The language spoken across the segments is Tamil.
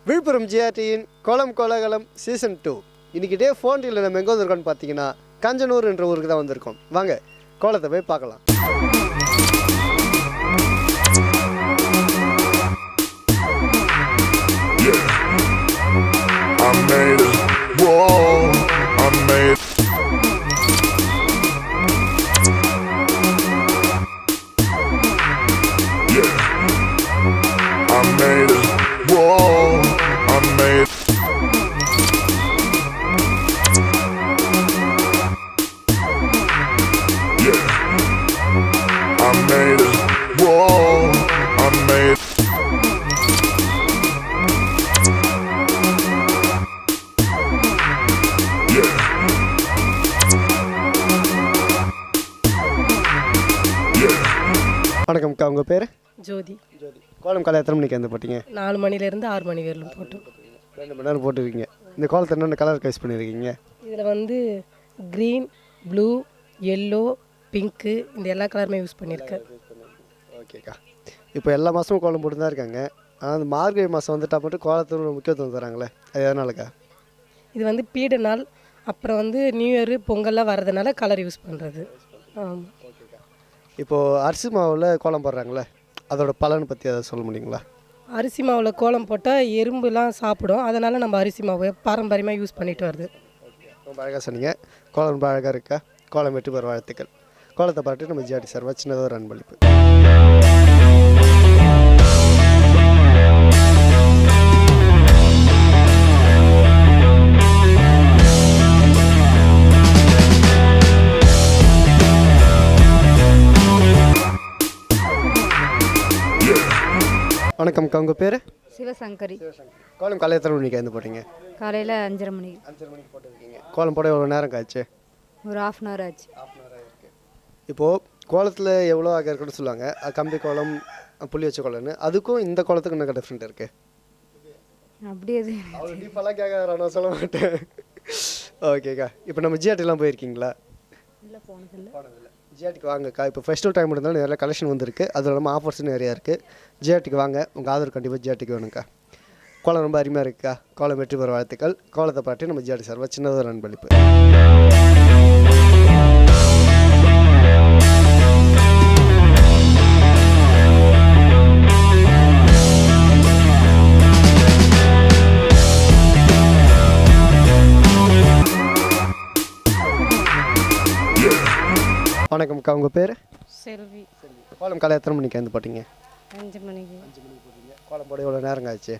விழுப்புரம் ஜிஆர்டியின் கோலம் கோலகலம் சீசன் 2 இன்றைக்கி டே ஃபோன்டில் நம்ம எங்கே வந்திருக்கோம்னு பார்த்தீங்கன்னா கஞ்சனூர் என்ற ஊருக்கு தான் வந்திருக்கோம். வாங்க கோலத்தை போய் பார்க்கலாம். வணக்கம்க்கா, உங்கள் பேர்? ஜோதி. கோலம் கலை எத்தனை மணிக்கு வந்து போட்டிங்க? 4 மணிலேருந்து 6 மணி வரையிலும் போட்டோம். 2 மணி நேரம் போட்டுருக்கீங்க. இந்த கோலத்தை என்னென்ன கலர் கைஸ் பண்ணியிருக்கீங்க? இதில் வந்து க்ரீன், ப்ளூ, எல்லோ, பிங்க்கு இந்த எல்லா கலருமே யூஸ் பண்ணியிருக்கேன். ஓகேக்கா. இப்போ எல்லா மாதமும் கோலம் போட்டு தான் இருக்காங்க. ஆனால் அந்த மார்கழி மாதம் வந்துட்டா மட்டும் கோலத்தோட முக்கியத்துவம் தராங்களே, அது எதனாலக்கா? இது வந்து பீட நாள், அப்புறம் வந்து நியூ இயரு, பொங்கல்லாம் வர்றதுனால கலர் யூஸ் பண்ணுறது. ஆமாம். இப்போது அரிசி மாவில் கோலம் போடுறாங்களே, அதோட பலனை பற்றி அதை சொல்ல முடியுங்களா? அரிசி மாவில் கோலம் போட்டால் எறும்புலாம் சாப்பிடும், அதனால் நம்ம அரிசி மாவை பாரம்பரியமாக யூஸ் பண்ணிட்டு வருது. ரொம்ப அழகாக சொன்னீங்க. கோலம் ரொம்ப அழகாக இருக்கா. கோலம் வெற்றி பெற வாழ்த்துக்கள். கோலத்தை பாட்டு நம்ம ஜிஆர்டி சார் சின்னதாக ஒரு அன்பளிப்பு. வணக்கம்க்கா, உங்கள் பேர்? சிவசங்கரி. கோலம் காலை எத்தனை மணிக்கு வந்து போட்டீங்க? காலையில் 5:30 மணிக்கு. 5:30 மணிக்கு போட்டுருக்கீங்க. கோலம் போட எவ்வளோ நேரம் காய்ச்சி? ஒரு 1/2 hour ஆச்சு. இப்போது கோலத்தில் எவ்வளோ ஆக இருக்குன்னு சொல்லுவாங்க. கம்பி கோலம், புள்ளி வச்ச கோலம்னு. அதுக்கும் இந்த கோலத்துக்கு என்ன டிஃப்ரெண்ட் இருக்குது? அப்படி எது அவ்வளோ டீப்பெல்லாம் கேட்க நான் சொல்ல மாட்டேன். ஓகேக்கா. இப்போ நம்ம ஜிஆர்டிலாம் போயிருக்கீங்களா? இல்லை, போனதில்லை. ஜிஆர்டிக்கு வாங்கக்கா. இப்போ ஃபெஸ்டிவல் டைம் இருந்தாலும் நிறைய கலெக்ஷன் வந்துருக்கு. அது இல்லாமல் ஆஃபர்ஸும் நிறையா இருக்குது. ஜிஆர்டிக்கு வாங்க. உங்கள் ஆதரவு கண்டிப்பாக ஜிஆர்டிக்கு வேணுங்க்கா. கோலம் ரொம்ப அருமையாக இருக்குக்கா. கோலம் வெற்றி பெற வாழ்த்துக்கள். கோலத்தை பாட்டி நம்ம ஜிஆர்டி சார் சின்னதாக ஒரு அன்பளிப்பு. வணக்கம்க்கா, உங்கள் பேர்? செல்வி. கோலம் காலை எத்தனை மணிக்கு வந்து போட்டிங்க? 5 மணிக்கு. 5 மணிக்கு போட்டிங்க. கோலம் போட எவ்வளோ நேரம் ஆச்சு?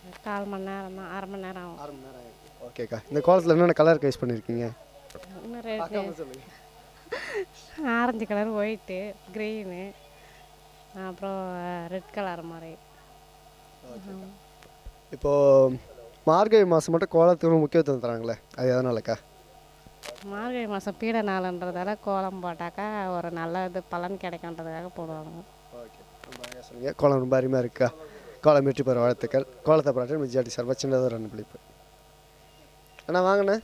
1/4 மணி நேரம் தான், 1/2 மணி நேரம் ஆகும். 1/2 மணி நேரம் ஆகிடுச்சு. ஓகேக்கா. இந்த கோலத்தில் என்னென்ன கலர் கைஸ் பண்ணியிருக்கீங்க? ஆரஞ்சு கலர், ஒயிட்டு, க்ரீனு, அப்புறம் ரெட் கலர் மாதிரி. இப்போது மார்கழி மாதம் மட்டும் கோலத்துக்கு முக்கியத்துவம் தராங்களே, அது எதனாலக்கா? மார்கழி மாதம் பீட நாள்ன்றதால கோலம் போட்டாக்கா ஒரு நல்ல இது பலன் கிடைக்குன்றதுக்காக போடுவாங்க. ஓகே, ரொம்ப அழகாக சொன்னீங்க. கோலம் ரொம்ப அருமையாக இருக்கா. கோலம் வெற்றி பெற வாழ்த்துக்கள். கோலத்தை பாட்டு நம்ம ஜிஆர்டி சார் சின்னதாக ஒரு அன்பளிப்பு. அண்ணா வாங்கண்ணே.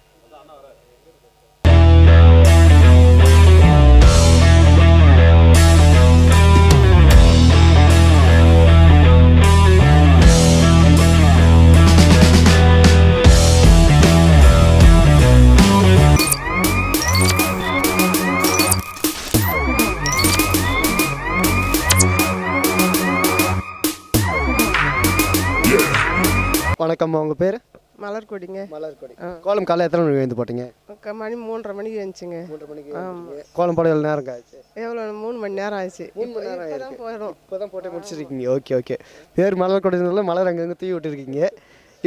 வணக்கம்மா, உங்கள் பேர்? மலர்கொடிங்க. மலர்கொடி. கோலம் காலை எத்தனை மணிக்கு வந்து போட்டிங்க? மணி 3:30 மணிக்கு வந்துச்சுங்க. 3:30 மணிக்கு. கோலம் போட எவ்வளோ நேரம் ஆச்சு? எவ்வளோ 3 மணி நேரம் ஆச்சு. 3 மணி நேரம் தான் போயிடும். இப்போ தான் போட்டு முடிச்சிருக்கீங்க. Okay okay. பேர் மலர்கொடினால மலர் அங்கங்கே தூவி விட்டுருக்கீங்க.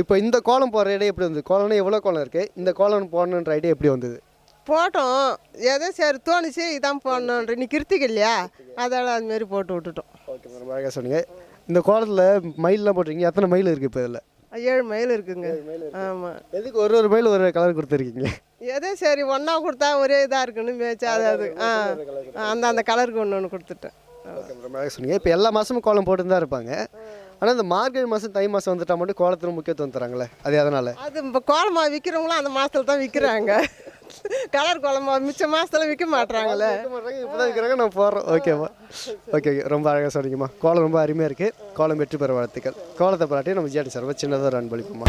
இப்போ இந்த கோலம் போடுற ஐடியா எப்படி வந்தது? கோலம்னா எவ்வளோ கோலம் இருக்குது? இந்த கோலம் போடணுன்ற ஐடியா எப்படி வந்தது? போட்டோம், ஏதோ சரி தோணுச்சு இதான் போடணுன்ற. நீ கிருத்திகை இல்லையா, அதனால் அதுமாரி போட்டு விட்டுட்டோம். ஓகே, ரொம்ப அழகாக சொன்னீங்க. இந்த கோலத்தில் மயிலெலாம் போட்டிருக்கீங்க. எத்தனை மயில் இருக்குது இப்போ இதில்? 7 மயில் இருக்குங்க. ஆமாம். எதுக்கு ஒரு மயில் ஒரு கலர் கொடுத்துருக்கீங்க? ஏதோ சரி ஒன்றா கொடுத்தா ஒரே இதாக இருக்குன்னு மேய்ச்சா அது அந்த கலருக்கு ஒன்று கொடுத்துட்டேன். ரொம்ப அழகாக சொன்னீங்க. இப்போ எல்லா மாதமும் கோலம் போட்டு தான் இருப்பாங்க. ஆனால் இந்த மார்கழி மாதம் தை மாதம் வந்துட்டால் மட்டும் கோலத்தில் முக்கியத்துவம் தராங்களே, அது எதனால்? அது இப்போ கோலமாக விற்கிறவங்களும் அந்த மாதத்தில் தான் விற்கிறாங்க. கலர் குழம்பு மிச்ச மாதத்தில் விற்க மாட்டுறாங்களே. இப்போ தான் இருக்கிறாங்க, நான் போடுறோம். ஓகேம்மா, ஓகே ஓகே, ரொம்ப அழகாக சொன்னீங்கம்மா. கோலம் ரொம்ப அருமையாக இருக்குது. கோலம் வெற்றி பெற வாழ்த்துக்கள். கோலத்தை பாராட்டி நம்ம ஜிஆர்டி சார்பாக சின்னதாக ஒரு அன்பளிப்புமா.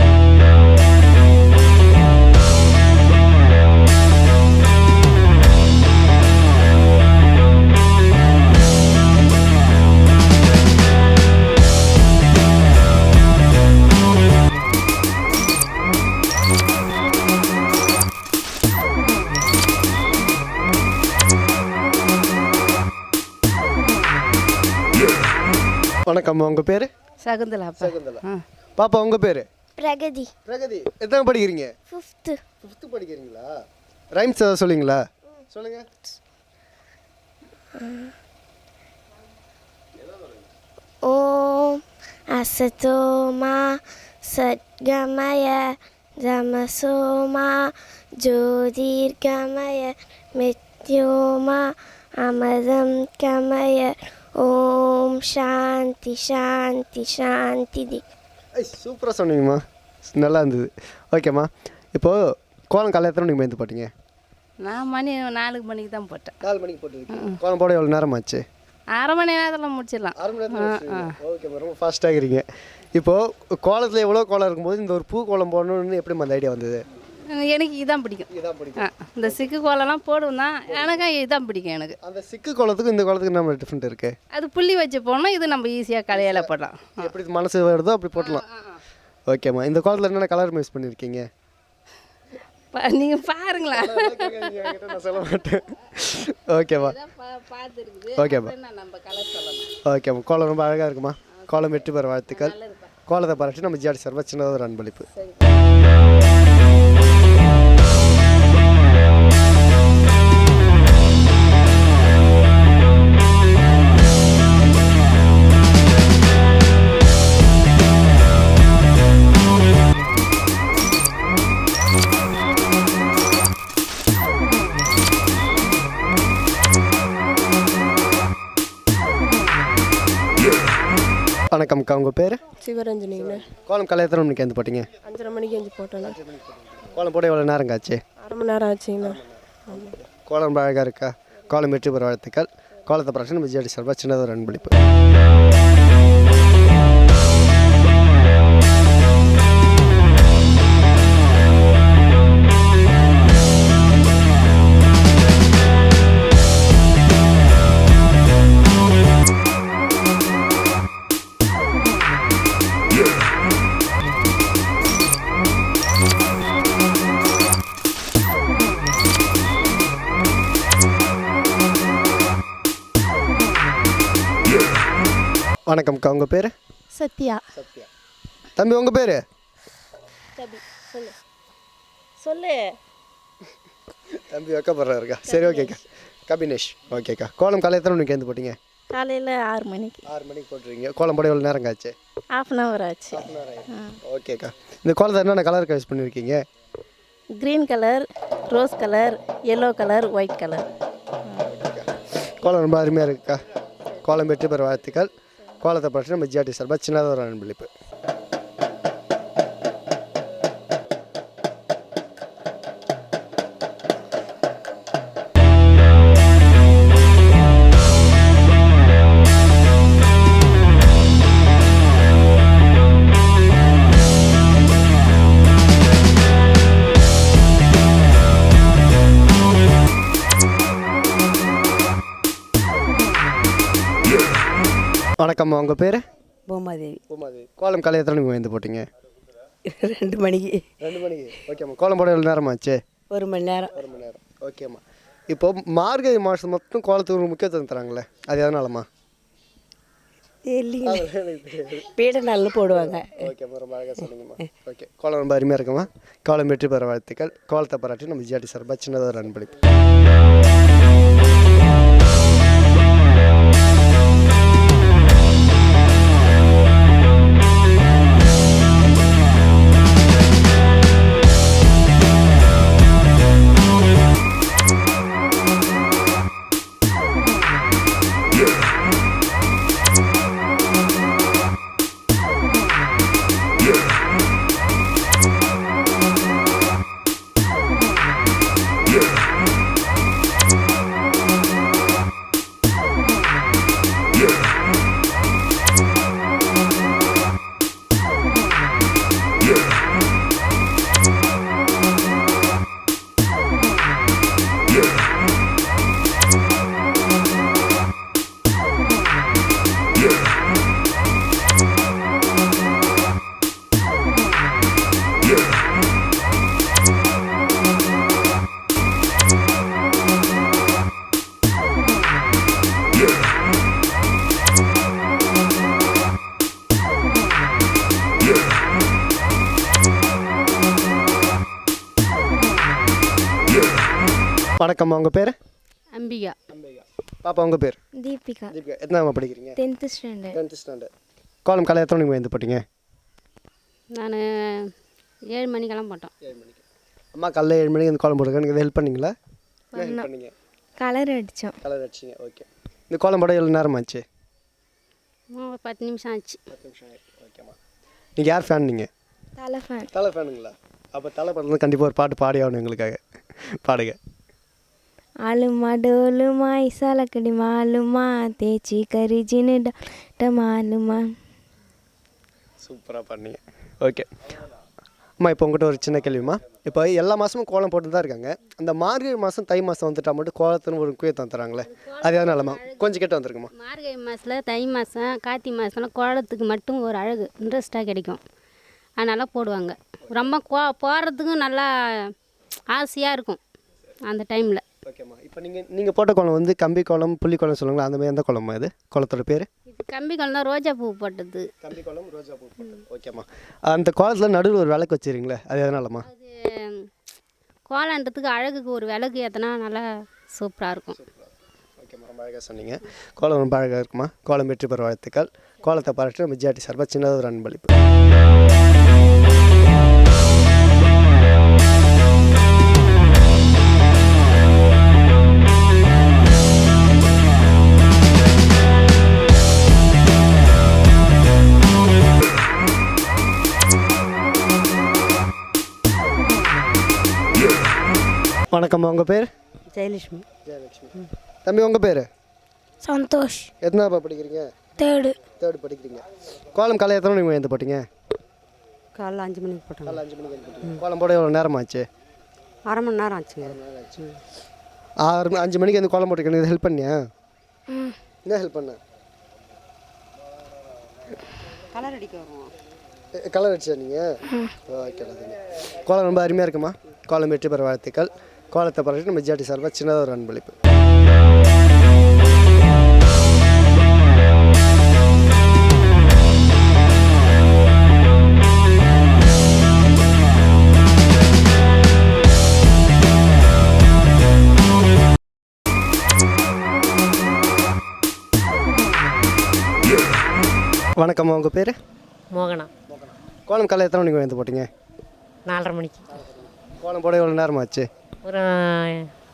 வணக்கம், உங்கள் பேர்? சகுந்தலா. சகுந்தலா. பாப்பா, உங்கள் பேர்? பிரகதி. பிரகதி. எத்தனை படிக்கிறீங்க? 5th. 5th படிக்கிறீங்களா? ரைம்ஸ் ஏதாவது சொல்லுவீங்களா? சொல்லுங்க. ஓம் அசதோமா சத்கமய தமசோமா ஜோதிர்கமய மித்யோமா அமதம் கமய ஓம் சாந்தி சாந்தி சாந்தி. சூப்பராக சொன்னீங்கம்மா, நல்லா இருந்தது. ஓகேம்மா, இப்போது கோலம் காலையில் எத்தனை மணிக்கு பயந்து போட்டீங்க? நான் 4 மணிக்கு தான் போட்டேன். 4 மணிக்கு போட்டுருக்கீங்க. கோலம் போட எவ்வளோ நேரம் ஆச்சு? அரை மணி நேரத்தில் முடிச்சிடலாம். 6 மணி நேரம். ஓகேம்மா, ரொம்ப ஃபாஸ்ட்டாக இருக்கிறீங்க. இப்போது கோலத்தில் எவ்வளோ கோலம் இருக்கும்போது இந்த ஒரு பூ கோலம் போடணும்னு எப்படி அந்த ஐடியா வந்தது? எனக்கு இதான் பிடிக்கும். இதான் பிடிக்கும். இந்த சிக்கு கோலம்லாம் போடுவோம் தான், எனக்கு இதுதான் பிடிக்கும். எனக்கு அந்த சிக்கு கோலத்துக்கும் இந்த கோலத்துக்கு நம்ம டிஃப்ரெண்ட் இருக்கு. அது புள்ளி வச்சு போனால் இது நம்ம ஈஸியாக கலையால் போடலாம். எப்படி மனசு வருதோ அப்படி போடலாம். ஓகேம்மா, இந்த கோலத்தில் என்னென்ன கலர் மிக்ஸ் பண்ணியிருக்கீங்க? நீங்கள் பாருங்களேன். நான் சொல்ல மாட்டேன். ஓகேம்மா, ஓகேம்மா, நம்ம கலர் சொல்லணும். ஓகேம்மா. கோலம் ரொம்ப அழகாக இருக்குமா. கோலம் வெற்றி பெற வாழ்த்துக்கள். கோலத்தை பாராட்டி நம்ம ஜிஆர்டி சார்பாக சின்னதாக ஒரு அன்பளிப்பு. வணக்கம்க்கா, உங்கள் பேர்? சிவரஞ்சனிங்கண்ணே. கோலம் காலையில் எத்தனை மணிக்கு வந்து போட்டீங்க? 5:30 மணிக்கு எஞ்சி போட்டேண்ணே. கோலம் போட எவ்வளோ நேரம் ஆச்சு? 1/2 மணி நேரம் ஆச்சுங்கண்ணா. கோலம் ரொம்ப அழகாக இருக்கா. கோலம் வெற்றி பெற வாழ்த்துக்கள். கோலத்தை பாராட்டி நம்ம ஜிஆர்டி சார்பாக சின்னதாக ஒரு அன்பளிப்பு. வணக்கம்க்கா, உங்கள் பேர்? சத்யா. சத்யா. தம்பி, உங்கள் பேர்? சொல்லு சொல்லு. தம்பி வைக்கப்படுறாருக்கா. சரி, ஓகேக்கா. கபினேஷ். ஓகேக்கா. கோலம் காலையில் எத்தனை மணிக்கு வந்து போட்டீங்க? காலையில் 6 மணிக்கு. 6 மணிக்கு போட்டுருக்கீங்க. கோலம் போட எவ்வளோ நேரம் ஆச்சு? 1/2 hour ஆச்சு. ஓகேக்கா. இந்த கோலத்தை என்னென்ன கலர் யூஸ் பண்ணியிருக்கீங்க? Green colour, rose colour, yellow colour, white colour. கோலம் ரொம்ப அருமையாக இருக்குக்கா. கோலம் வெற்றி பெற வாழ்த்துக்கள். கோலத்தை பற்றி நம்ம ஜிஆர்டி சார்பாக சின்னதாக ஒரு அன்பளிப்பு. வணக்கம்மா, உங்கள் பேர்? பூமாதேவி. பூமாதேவி. கோலம் காலையில் எத்தனை மணிக்கு வந்து போட்டீங்க? 2 மணிக்கு. 2 மணிக்கு. ஓகேம்மா. கோலம் போட எவ்வளோ நேரம் ஆச்சு? 1 மணி நேரம். 1 மணி நேரம். ஓகேம்மா. இப்போ மார்கழி மாதம் மட்டும் கோலத்துக்கு ஒரு முக்கியத்துவம் தராங்களே, அது எதனாலம்மா? இல்லைங்க, பீட நாள்னு போடுவாங்க. ஓகேம்மா, ரொம்ப அழகாக சொன்னீங்கம்மா. ஓகே, கோலம் ரொம்ப அருமையாக இருக்குமா. கோலம் வெற்றி பெற வாழ்த்துக்கள். கோலத்தை பாராட்டி நம்ம ஜிஆர்டி சார்பாக சின்னதாக ஒரு அன்பளிப்பு. வணக்கம்மா, உங்கள் பேர்? அம்பிகா. பாப்பா உங்கள் பேர்? தீபிகா. தீபிகா. எத்தனாமா படிக்கிறீங்க? 10th standard. 10th standard. கோலம் காலை எத்தனை மணிக்கு எழுந்து போட்டீங்க? நான் 7 மணிக்கெல்லாம் போட்டோம். 7 மணிக்கு. அம்மா காலைல 7 மணிக்கு வந்து கோலம் போடுங்க, நீங்கள் ஹெல்ப் பண்ணீங்களா? என்ன ஹெல்ப் பண்ணீங்க? கலர் அடித்தோம். கலர் அடிச்சிங்க. ஓகே. இந்த கோலம் போட எவ்வளோ நேரம் ஆச்சு? ஒரு 10 நிமிஷம் ஆச்சு. 10 நிமிஷம் ஆயிடுச்சு. ஓகேம்மா. நீங்கள் யார் ஃபேன்? நீங்கள் தலை ஃபேன். தலை ஃபேனுங்களா? அப்போ தலை படத்தில் கண்டிப்பாக ஒரு பாட்டு பாடி ஆகணும் எங்களுக்காக. பாடுங்க. ஆளுமா டோலுமா இசாலக்கடி மாலுமா தேச்சி கறி ஜின்னு மாலுமா. சூப்பராக பண்ணீங்க. ஓகே அம்மா, இப்போ உங்கள்கிட்ட ஒரு சின்ன கேள்விம்மா. இப்போ எல்லா மாதமும் கோலம் போட்டு தான் இருக்காங்க. அந்த மார்கழி மாதம் தை மாதம் வந்துட்டால் மட்டும் கோலத்துன்னு ஒரு முக்கியத்துவம் தராங்களே, அது எதனாலம்மா? கொஞ்சம் கிட்ட வந்துருக்குமா? மார்கழி மாதத்தில், தை மாதம், கார்த்திகை மாதம்லாம் கோலத்துக்கு மட்டும் ஒரு அழகு இன்ட்ரெஸ்ட்டாக கிடைக்கும். அதனால் போடுவாங்க. ரொம்ப போடுறதுக்கும் நல்லா ஆசையாக இருக்கும் அந்த டைமில். ஓகேம்மா. இப்போ நீங்கள் போட்ட கோலம் வந்து கம்பி கோலம், புள்ளி கோலம் சொல்லுங்களா, அந்த மாதிரி எந்த கோலம்மா இது? கோலத்தோட பேர்? இது கம்பி கோலம் தான், ரோஜா பூ போட்டது. கம்பி கோலம், ரோஜா பூ போட்டது. ஓகேம்மா. அந்த கோலத்தில் நடுவில் ஒரு விளக்கு வச்சுருங்களே, அது எதனாலம்மா? அது கோலன்றதுக்கு அழகுக்கு ஒரு விளக்கு ஏற்றினா நல்லா சூப்பராக இருக்கும். ஓகேம்மா, ரொம்ப அழகாக சொன்னீங்க. கோலம் ரொம்ப அழகாக இருக்குமா. கோலம் வெற்றி பெற வாழ்த்துக்கள். கோலத்தை பாராட்டி நம்ம ஜிஆர்டி சார்பாக சின்னதாக ஒரு அன்பளிப்பு. வணக்கம்மா, உங்கள் பேர்? ஜெயலட்சுமி. ஜெயலட்சுமி. தம்பி உங்கள் பேர்? சந்தோஷ். எத்தனாப்பா படிக்கிறீங்க? 3rd. 3rd படிக்கிறீங்க. கோலம் காலை எத்தனை மணிக்கு எழுந்து போட்டீங்க? காலைல 5 மணிக்கு போட்டோம். காலை 5 மணிக்கு எழுந்து போட்டீங்க. கோலம் போட எவ்வளோ நேரம் ஆச்சு? அரை மணி நேரம் ஆச்சுங்க. 5 மணிக்கு வந்து கோலம் போட்டுருக்கேன். இது ஹெல்ப் பண்ணியா? என்ன ஹெல்ப் பண்ண? கலர் அடிக்க வருவோம். கலர் அடிச்சா நீங்கள்? ஓகே. கோலம் ரொம்ப அருமையாக இருக்குமா. கோலம் வெற்றி பெற வாழ்த்துக்கள். கோலத்தை பாராட்டி நம்ம ஜிஆர்டி சார்பாக சின்னதாக ஒரு அன்பளிப்பு. வணக்கம்மா, உங்கள் பேர்? மோகனா. கோலம் காலை எத்தனை மணிக்கு எழுந்து போட்டீங்க? 4:30 மணிக்கு. கோலம் போட எவ்வளோ நேரம் ஆச்சு? ஒரு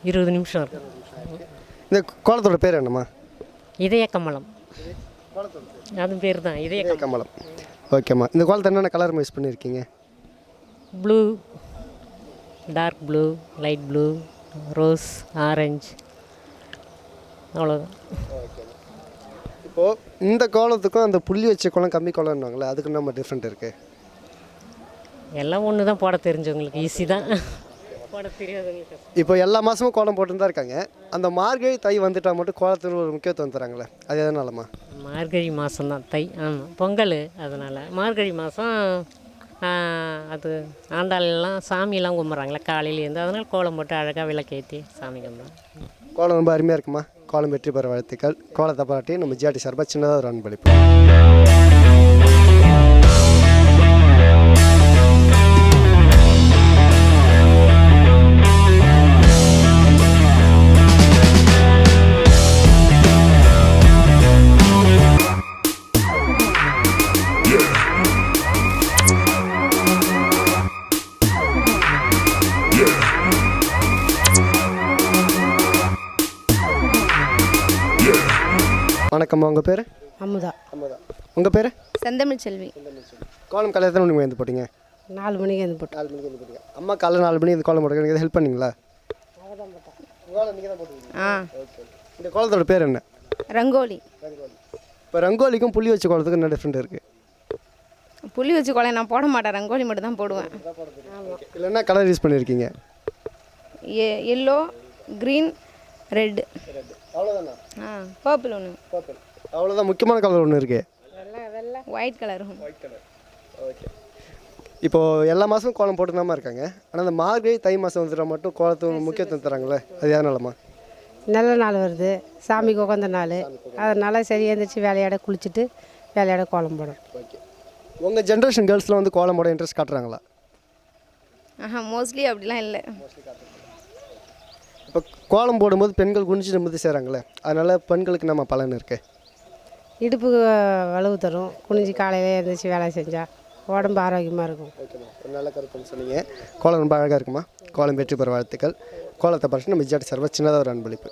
20 நிமிஷம் இருக்கும். இந்த கோலத்தோட பேர் என்னம்மா? இதய கமலம். அது பேர் தான் இதய கமலம். ஓகேம்மா. இந்த கோலத்தை என்னென்ன கலர் யூஸ் பண்ணியிருக்கீங்க? Blue, dark blue, light blue, rose, orange, அவ்வளோதான். இப்போது இந்த கோலத்துக்கும் அந்த புள்ளி வச்ச கோலம், கம்பி கோலம்னாங்களே, அதுக்கு நம்ம டிஃப்ரெண்ட் இருக்குது? எல்லாம் ஒன்று தான், போட தெரிஞ்சவங்களுக்கு ஈஸி தான், போட தெரியாதவங்களுக்கு. இப்போ எல்லா மாதமும் கோலம் போட்டு தான் இருக்காங்க. அந்த மார்கழி தை வந்துட்டால் மட்டும் கோலத்தில் ஒரு முக்கியத்துவம் தராங்களே, அது எதனாலம்மா? மார்கழி மாதம் தான் தை. ஆமாம், பொங்கல். அதனால் மார்கழி மாதம் அது ஆண்டாளெல்லாம் சாமியெல்லாம் கும்பிட்றாங்களே காலையிலேருந்து, அதனால் கோலம் போட்டு அழகாக விளக்கேற்றி சாமி கும்பிட்றோம். கோலம் ரொம்ப அருமையாக இருக்குமா. கோலம் வெற்றி பெற வாழ்த்துக்கள். கோலத்தை பாராட்டி நம்ம ஜிஆர்டி சார்பாக சின்னதாக ஒரு அன்பளிப்பு. வணக்கம்மா, உங்கள் பேர்? அமுதா. அமுதா. உங்கள் பேர்? செந்தமிழ் செல்வி. கோலம் காலை எத்தனை மணிக்கு எழுந்து போட்டீங்க? 4 மணிக்கு வந்து போட்டோம். 4 மணிக்கு எழுந்து போட்டீங்க. அம்மா காலை 4 மணிக்கு இந்த கோலம் போட்டுருக்கீங்க, நீங்கள் ஹெல்ப் பண்ணீங்களா? கோலம் நீங்கள் தான் போட்டுருக்கீங்க. ஓகே. இந்த கோலத்தோட பேர் என்ன? ரங்கோலி. இப்போ ரங்கோலிக்கும் புள்ளி வச்ச கோலத்துக்கும் என்ன டிஃப்ரெண்ட் இருக்குது? புள்ளி வச்சு கோலம் நான் போட மாட்டேன், ரங்கோலி மட்டும் தான் போடுவேன். இல்லைன்னா கலர் யூஸ் பண்ணியிருக்கீங்க? Yellow, green, red. அவ்வளோதானா? பர்பிள் ஒன்று. பர்பிள். அவ்வளோதான். முக்கியமான கலர் ஒன்று இருக்குது. ஒயிட் கலரும். ஓகே. இப்போது எல்லா மாதமும் கோலம் போட்டு தான் இருக்காங்க. ஆனால் அந்த மார்கழி தை மாதம் வந்துட்டா மட்டும் கோலத்துக்கு முக்கியத்துவம் தராங்களே, அது எதனாலம்மா? நல்ல நாள் வருது, சாமிக்கு உகந்த நாள், அதனால் சரி எழுந்திரிச்சு வேலையாட குளிச்சுட்டு வேலையாட கோலம் போடும். ஓகே. உங்கள் ஜென்ரேஷன் கேர்ள்ஸ்லாம் வந்து கோலம் போட இன்ட்ரெஸ்ட் காட்டுறாங்களா? மோஸ்ட்லி அப்படிலாம் இல்லை. இப்போ கோலம் போடும்போது பெண்கள் குனிஞ்சு நிமிர்ந்து செய்கிறாங்களே, அதனால் பெண்களுக்கு நம்ம பலன் இருக்குது. இடுப்பு வலுவு தரும். குனிஞ்சு காலையில் எழுந்திரிச்சி வேலை செஞ்சால் உடம்பு ஆரோக்கியமாக இருக்கும். ஓகேம்மா, ஒரு நல்ல கருத்துன்னு சொன்னீங்க. கோலம் ரொம்ப அழகாக இருக்குமா. கோலம் வெற்றி பெற வாழ்த்துக்கள். கோலத்தை பற்றி நம்ம ஜிஆர்டி சார்பாக சின்னதாக ஒரு அன்பளிப்பு.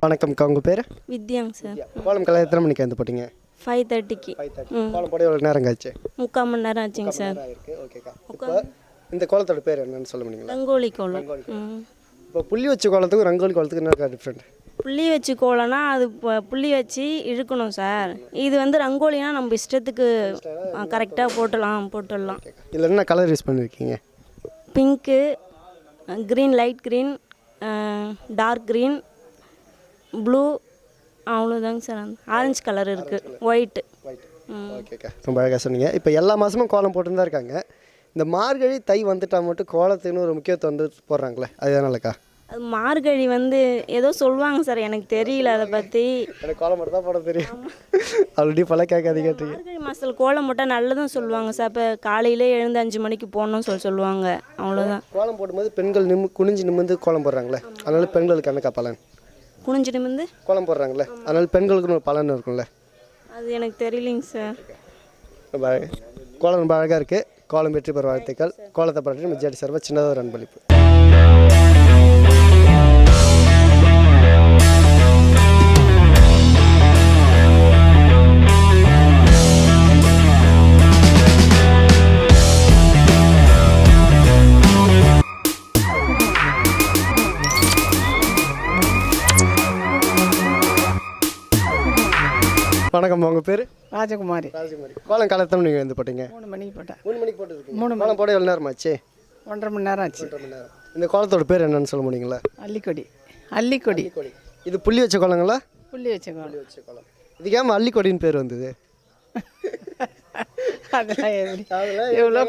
வணக்கம்க்கா, உங்கள் பேர்? வித்யாங்க சார். கோலம் கலை எத்தனை மணிக்கு வந்து போட்டிங்க? 5:30க்கு. 5:30. கோலம் போட எவ்வளோ நேரம் ஆச்சு? 3/4 மணி நேரம் ஆச்சுங்க சார். இருக்குது. ஓகேக்கா. இப்போ இந்த கோலத்தோட பேர் என்னன்னு சொல்ல முடியுங்களா? ரங்கோலி கோலம். இப்போ புள்ளி வச்ச கோலத்துக்கும் ரங்கோலி கோலத்துக்கும் என்ன டிஃப்ரெண்ட்? புள்ளி வச்சு கோலம்னா அது புள்ளி வச்சு இழுக்கணும் சார். இது வந்து ரங்கோலினா நம்ம இஷ்டத்துக்கு கரெக்டாக போட்டுடலாம். இதில் என்ன கலர் யூஸ் பண்ணியிருக்கீங்க? Pink, green, light green, dark green, blue, அவ்வளோதாங்க சார். ஆரஞ்சு கலர் இருக்குது, ஒயிட்டு. ஓகேக்கா, ரொம்ப அழகாக சொன்னீங்க. இப்போ எல்லா மாதமும் கோலம் போட்டுன்னு தான் இருக்காங்க. இந்த மார்கழி தை வந்துட்டால் மட்டும் கோலத்துக்குன்னு ஒரு முக்கியத்துவம் வந்து போடுறாங்களே, அது எதனாலக்கா? அது மார்கழி வந்து ஏதோ சொல்லுவாங்க சார், எனக்கு தெரியல அதை பற்றி. எனக்கு கோலம் மட்டும் தான் போட தெரியும். ஆல்ரெடி பல கேட்காதீங்க. மார்கழி மாதத்தில் கோலம் போட்டால் நல்லதும் சொல்லுவாங்க சார். இப்போ காலையிலே எழுந்து 5 மணிக்கு போடணும்னு சொல்லுவாங்க, அவ்வளோதான். கோலம் போடும்போது பெண்கள் குனிஞ்சு நிமிர்ந்து கோலம் போடுறாங்களே, அதனால பெண்களுக்கு என்னக்கா பலன்? குனிஞ்சிட்டு வந்து கோலம் போடுறாங்களே, அதனால பெண்களுக்குன்னு ஒரு பலன் இருக்கும்ல, அது எனக்கு தெரியலைங்க சார். ரொம்ப கோலம் ரொம்ப அழகாக இருக்குது. கோலம் வெற்றி பெற வாழ்த்துக்கள். கோலத்தை பாட்டு நம்ம ஜிஆர்டி சார்பாக சின்னதாக ஒரு அன்பளிப்பு. வணக்கம், உங்கள் பேர்? ராஜகுமாரி. ராஜகுமாரி. கோலம் காலத்தில் நீங்கள் வந்து போட்டீங்க? 3 மணிக்கு போட்டேன். 3 மணிக்கு போட்டுருக்கீங்க. கோலம் போட எவ்வளோ நேரம் ஆச்சு? 1.5 மணி நேரம் ஆச்சு. 1.5 மணி நேரம். இந்த கோலத்தோட பேர் என்னன்னு சொல்ல முடியுங்களா? அல்லிக்கொடி. அல்லிக்கொடி. இது புள்ளி வச்ச கோலங்களா? புள்ளி வச்ச கோலம். வச்ச கோலம். இதுக்கு ஏன் அல்லிக்கொடின்னு பேர் வந்தது? அதெல்லாம் எப்படி? எவ்வளோ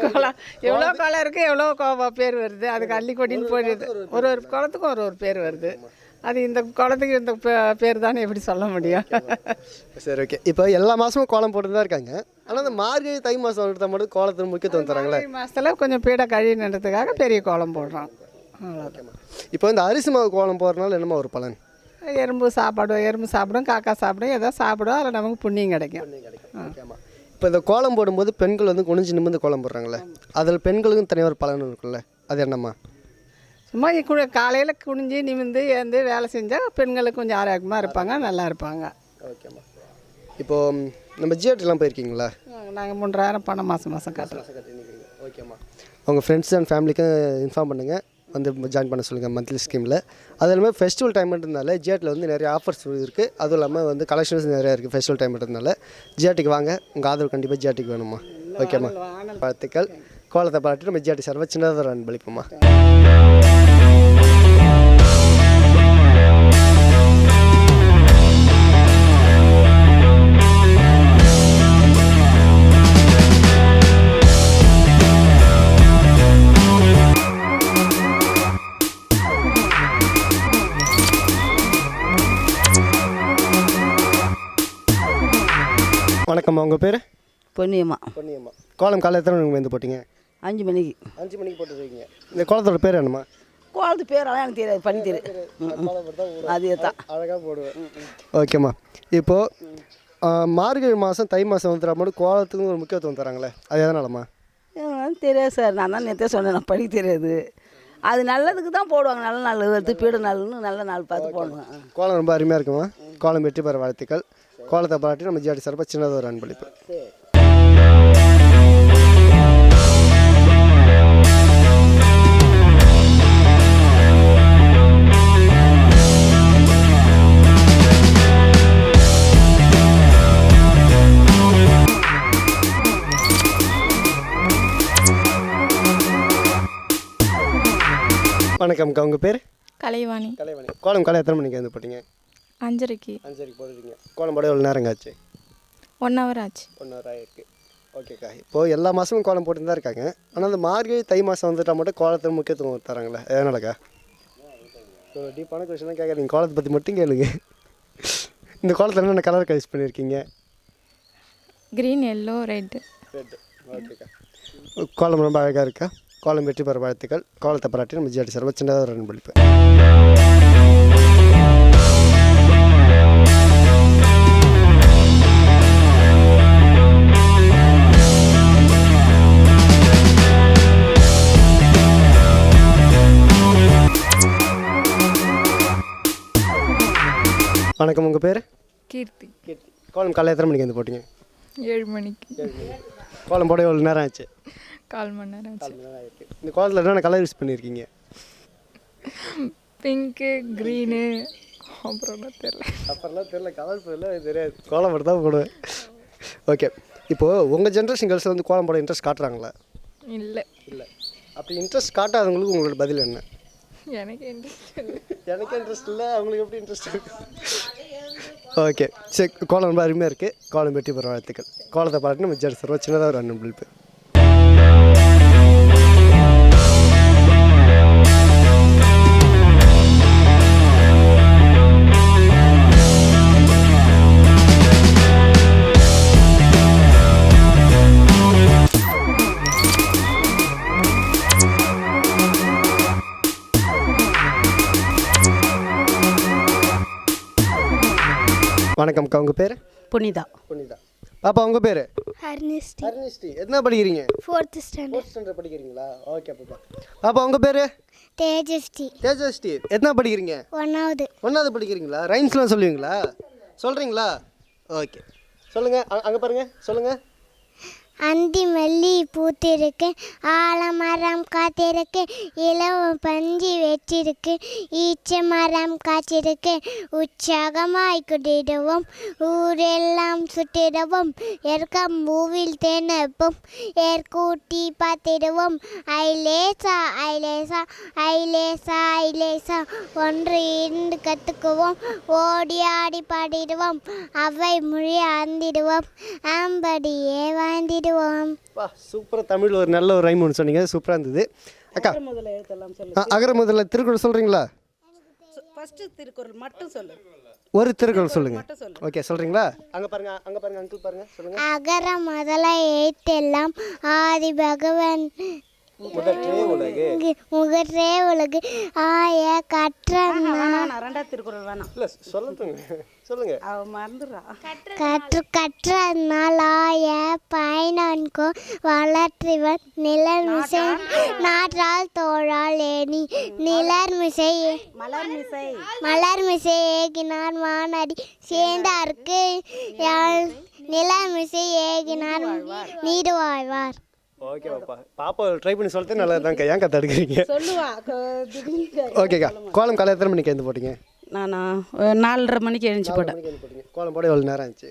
கோலம் இருக்குது, எவ்வளோ பேர் வருது. அதுக்கு அல்லிக்கொடின்னு போயிடுது. ஒரு கோலத்துக்கும் ஒரு பேர் வருது. அது இந்த கோலத்துக்கு இந்த பேர் தானே எப்படி சொல்ல முடியும்? சரி, ஓகே. இப்போ எல்லா மாதமும் கோலம் போட்டு தான் இருக்காங்க. ஆனால் இந்த மார்கழி தை மாதம் எடுத்தால் மட்டும் கோலத்துக்கு முக்கியத்துவம் தராங்களே. மாதத்தில் கொஞ்சம் பீடை கழிவுன்றதுக்காக பெரிய கோலம் போடுறோம், அவ்வளோதான். இப்போ இந்த அரிசி மாவு கோலம் போடுறதுனால என்னமா ஒரு பலன்? எறும்பு சாப்பிடும், காக்கா சாப்பிடும், ஏதோ சாப்பிடும். அதில் நமக்கு புண்ணியம் கிடைக்கும். ஓகேம்மா. இப்போ இந்த கோலம் போடும்போது பெண்கள் வந்து குனிஞ்சு நிமிர்ந்து கோலம் போடுறாங்களே, அதில் பெண்களுக்கும் தனியாக ஒரு பலன் இருக்குல்ல, அது என்னம்மா? சும்மா காலையில் குனிஞ்சு நிமிர்ந்து ஏந்து வேலை செஞ்சால் பெண்களுக்கு கொஞ்சம் ஆரோக்கியமாக இருப்பாங்க, நல்லா இருப்பாங்க. ஓகேம்மா. இப்போது நம்ம ஜிஆர்டிலாம் போயிருக்கீங்களா? நாங்கள் 3000 பணம் மாதம் கட்டுறோம். ஓகேம்மா. உங்கள் ஃப்ரெண்ட்ஸ் அண்ட் ஃபேமிலிக்கு இன்ஃபார்ம் பண்ணுங்கள், வந்து ஜாயின் பண்ண சொல்லுங்கள் மந்த்லி ஸ்கீமில். அது இல்லாமல் ஃபெஸ்டிவல் டைம்ன்றதுனால ஜிஆர்டியில் வந்து நிறைய ஆஃபர்ஸ் இருக்குது. அதுவும் இல்லாமல் வந்து கலெக்ஷன்ஸ் நிறையா இருக்குது ஃபெஸ்டிவல் டைம்ன்றதுனால. ஜிஆர்டிக்கு வாங்க, உங்கள் ஆதரவு கண்டிப்பாக ஜிஆர்டிக்கு வேணுமா? ஓகேம்மா, வாழ்த்துக்கள். கோலத்தை பாட்டு நம்ம ஜிஆர்டி சார்பாக சின்னதாக ஒரு அன்பளிப்புமா. வணக்கம்மா, உங்கள் பேர்? பொன்னியம்மா. பொன்னியம்மா. கோலம் காலை எத்தனை மணிக்கு வந்து போட்டிங்க? 5 மணிக்கு. 5 மணிக்கு போட்டுருக்கீங்க. இந்த கோலத்தோட பேர் என்னம்மா? கோலத்து பேரெல்லாம் எனக்கு தெரியாது, பண்ணி தெரியும். அதே தான் அழகாக போடுவேன். ஓகேம்மா. இப்போது மார்கழி மாதம் தை மாதம் வந்துடுற மட்டும் கோலத்துக்கும் ஒரு முக்கியத்துவம் தராங்களே, அது எதனாலம்மா? எனக்கு தெரியாது சார். நான் தான் நேற்றே சொன்னேன், நான் படிக்க தெரியாது. அது நல்லதுக்கு தான் போடுவாங்க. நல்ல நாள் வருது, பீட நாள்னு நல்ல நாள் பார்த்து போடுவேன். கோலம் ரொம்ப அருமையாக இருக்குமா. கோலம் வெற்றி பெற வாழ்த்துக்கள். கோலத்தை பாராட்டி நம்ம ஜிஆர்டி சார்பாக சின்னதாக ஒரு அன்பளிப்பு. வணக்கம்க்கா, உங்கள் பேர்? கலைவாணி. கலைவாணி. கோலம் காலை எத்தனை மணிக்கு வந்து போட்டிங்க? 5:30க்கு. 5:30க்கு போட்டுருக்கீங்க. கோலம் போட எவ்வளோ நேரங்க ஆச்சு? 1 hour ஆச்சு. 1 hour ஆகிருக்கு. ஓகேக்கா. இப்போது எல்லா மாதமும் கோலம் போட்டு தான் இருக்காங்க. ஆனால் அந்த மார்கழி தை மாதம் வந்துட்டால் மட்டும் கோலத்துக்கு முக்கியத்துவம் தராங்களே, எதனாலக்கா? ஸோ டீப்பான கொஸ்டின்லாம் கேட்குறீங்க, கோலத்தை பற்றி மட்டும் கேளுங்க. இந்த கோலத்தில் என்னென்ன கலர் யூஸ் பண்ணியிருக்கீங்க? Green, yellow, red. ரெட்டு. ஓகேக்கா. கோலம் ரொம்ப அழகாக இருக்கா. கோலம் வெற்றி பெற வாழ்த்துக்கள். கோலத்தை பாராட்டி நம்ம ஜிஆர்டி சார்பாக சின்னதாக ஒரு அன்பளிப்பு. வணக்கம், உங்கள் பேர்? கீர்த்தி. கீர்த்தி. கோலம் காலையில் எத்தனை மணிக்கு வந்து போட்டிங்க? 7 மணிக்கு. கோலம் போட எவ்வளோ நேரம் ஆச்சு? 1/4 மணி நேரம் ஆச்சு. ஆயிருக்கு. இந்த கோலத்தில் என்னென்ன கலர் யூஸ் பண்ணியிருக்கீங்க? பிங்க்கு, க்ரீனு, அப்புறம்லாம் தெரில. அப்புறம்லாம் தெரில, கலர் எல்லாம் தெரியாது, கோலம் போட்டு தான் போடுவேன். ஓகே. இப்போது உங்கள் ஜென்ரேஷன் கேர்ள்ஸ் வந்து கோலம் போட இன்ட்ரெஸ்ட் காட்டுறாங்களா? இல்லை. இல்லை. அப்படி இன்ட்ரெஸ்ட் காட்டாதவங்களுக்கு உங்களோட பதில் என்ன? எனக்கு இன்ட்ரெஸ்ட் இல்லை. எனக்கு இன்ட்ரெஸ்ட் இல்லை, அவங்களுக்கு எப்படி இன்ட்ரெஸ்ட் இருக்குது? ஓகே சரி, கோலம் ரொம்ப அருமையாக இருக்குது. கோலம் வெற்றி பெற வாழ்த்துக்கள். கோலத்தை பாராட்டி நம்ம ஜிஆர்டி சார்பாக சின்னதாக ஒரு அன்பளிப்பு. வணக்கம்க்கா, உங்கள் பேர்? புனிதா. புனிதா. பாப்பா, உங்கள் பேர்? ஹர்னிஸ்டி. ஹர்னிஸ்டி. என்ன படிக்கிறீங்க? 4th standard. 4th standard படிக்கிறீங்களா? ஓகே பாப்பா. பாப்பா, உங்கள் பேர்? தேஜஸ்டி. தேஜஸ்டி. என்ன படிக்கிறீங்க? 1வது. 1வது படிக்கிறீங்களா? ரைம்ஸ்லாம் சொல்லுவீங்களா? சொல்கிறீங்களா? ஓகே சொல்லுங்கள். அங்கே பாருங்கள், சொல்லுங்கள். அந்தி மல்லி பூத்திருக்கு, ஆலமரம் காத்திருக்கு, இலவம் பஞ்சி வெற்றிருக்கு, ஈச்ச மரம் காய்ச்சிருக்கு, உற்சாகமாய் குடிடுவோம், ஊரெல்லாம் சுட்டிடுவோம், ஏற்கம் பூவில் தேனப்போம், ஏற்கூட்டி பார்த்திடுவோம், ஐலேசா ஐலேசா ஐலேசா ஐலேசா, 1 2 கற்றுக்குவோம், ஓடி ஆடி பாடிடுவோம், அவை மொழி ஆந்திடுவோம், ஆம்படியே வாழ்ந்திடுவோம். வா, சூப்பராக தமிழ் ஒரு நல்ல ஒரு ரைம் ஒன்று சொன்னீங்க, சூப்பராக இருந்தது. அக்கா, அகர முதல்ல திருக்குறள் சொல்கிறீங்களா? ஃபஸ்ட்டு திருக்குறள் மட்டும் சொல்லு. ஒரு திருக்குறள் சொல்லுங்கள். ஓகே, சொல்கிறீங்களா? அங்கே பாருங்கள், அங்கே பாருங்கள், அங்கிள் பாருங்கள், சொல்லுங்கள். அகர முதல எழுத்தெல்லாம் ஆதி பகவன் முகற்றே உலகு ஆய கற்ற 2வது திருக்குறள் வேணாம். இல்லை சொல்லுங்க, சொல்லுங்க. அவ மறந்துடுறா. கற்ற நாள் ஆய பயனன்கோ வளர்த்திவன் நிலர்மிசை நாற்றால் தோழால் ஏனி நிலர்மிசை மலர்மிசை ஏகினார் மானடி சேர்ந்தார்க்கு நிலர்மிசை ஏகினார் நீடு வாழ்வார். ஓகே பாப்பா. பாப்பா ட்ரை பண்ணி சொல்லிட்டு நல்லா தான்க்கா, ஏன் கற்று எடுக்கிறீங்க? சொல்லுவா. ஓகேக்கா. கோலம் காலையில் எத்தனை மணிக்கு எழுந்து போட்டிங்க? நானா 4:30 மணிக்கு எழுந்துச்சு போட்டேன். கோலம் போட எவ்வளோ நேரம் ஆச்சு?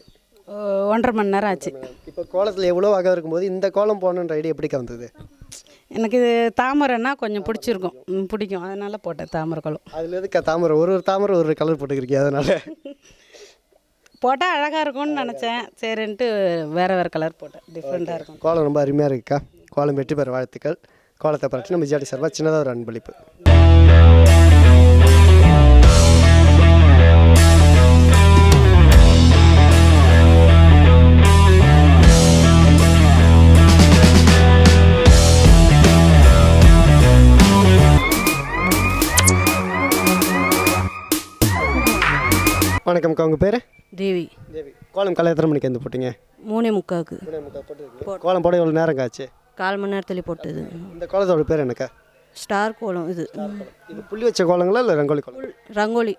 1.5 மணி நேரம் ஆச்சு. இப்போ கோலத்தில் எவ்வளோ வகை இருக்கும்போது இந்த கோலம் போடணுன்ற ஐடியா எப்படிக்கா வந்தது? எனக்கு இது தாமரைன்னா கொஞ்சம் பிடிச்சிருக்கும், பிடிக்கும், அதனால் போட்டேன் தாமரை கோலம். அதில் எதுக்கா தாமரை? ஒரு தாமரை ஒரு கலர் போட்டுக்கிறீங்க, அதனால் போட்டால் அழகாக இருக்கும்னு நினச்சேன். சரின்ட்டு வேறு கலர் போட்டேன், டிஃப்ரெண்ட்டாக இருக்கும். கோலம் ரொம்ப அருமையாக இருக்குக்கா. கோலம் வெற்றி பெற வாழ்த்துக்கள். கோலத்தை பாராட்டி நம்ம ஜிஆர்டி சார்பாக சின்னதாக ஒரு அன்பளிப்பு. வணக்கம்க்கா, உங்கள் பேர்? தேவி. தேவி. கோலம் காலையில் எத்தனை மணிக்கு வந்து போட்டிங்க? 3:45. கோலம் போட எவ்வளோ நேரம் ஆச்சு? 1/4 மணி நேரத்தில் போட்டது. இந்த கோலத்தோட பேர் என்னக்கா? ஸ்டார் கோலம். இது புள்ளி வச்ச கோலங்களா இல்லை ரங்கோலி கோலம்? ரங்கோலி.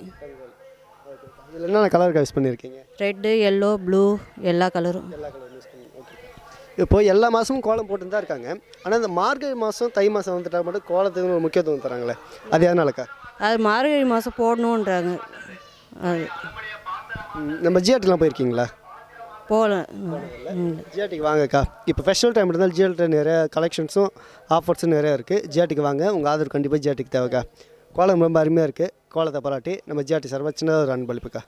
இதில் என்னென்ன கலர் யூஸ் பண்ணியிருக்கீங்க? ரெட்டு, எல்லோ, ப்ளூ, எல்லா கலரும். இப்போ எல்லா மாதமும் கோலம் போட்டு தான் இருக்காங்க. ஆனால் இந்த மார்கழி மாதம் தை மாதம் வந்துட்டால் மட்டும் கோலத்துக்கு ஒரு முக்கியத்துவம் தராங்களே, அது எதனாலக்கா? அது மார்கழி மாதம் போடணுன்றாங்க. அது நம்ம ஜிஆர்டிலாம் போயிருக்கீங்களா? போகல. ஜிஆர்டிக்கு வாங்கக்கா. இப்போ ஃபெஸ்டிவல் டைம் இருந்தாலும் ஜிஆர்டி நிறைய கலெக்ஷன்ஸும் ஆஃபர்ஸும் நிறையா இருக்குது. ஜிஆர்டிக்கு வாங்க, உங்கள் ஆதரவு கண்டிப்பாக ஜிஆர்டிக்கு தேவைக்கா. கோலம் ரொம்ப அருமையாக இருக்குது. கோலத்தை பாராட்டி நம்ம ஜிஆர்டி சார்பாக சின்னதாக ஒரு அன்பளிப்புக்கா.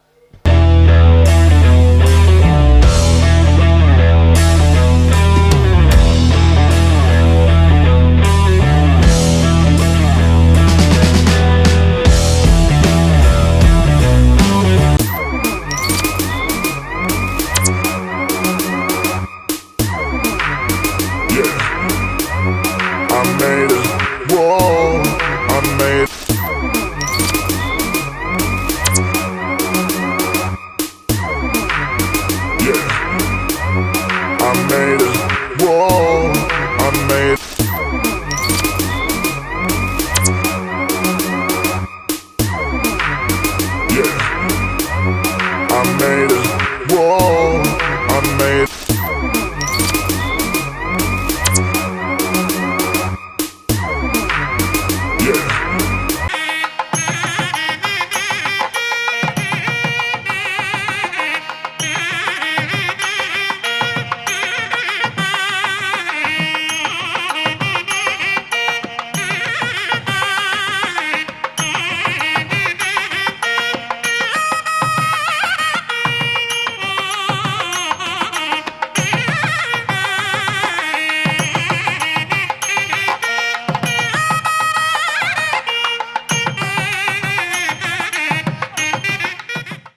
I made it. Whoa, I made it.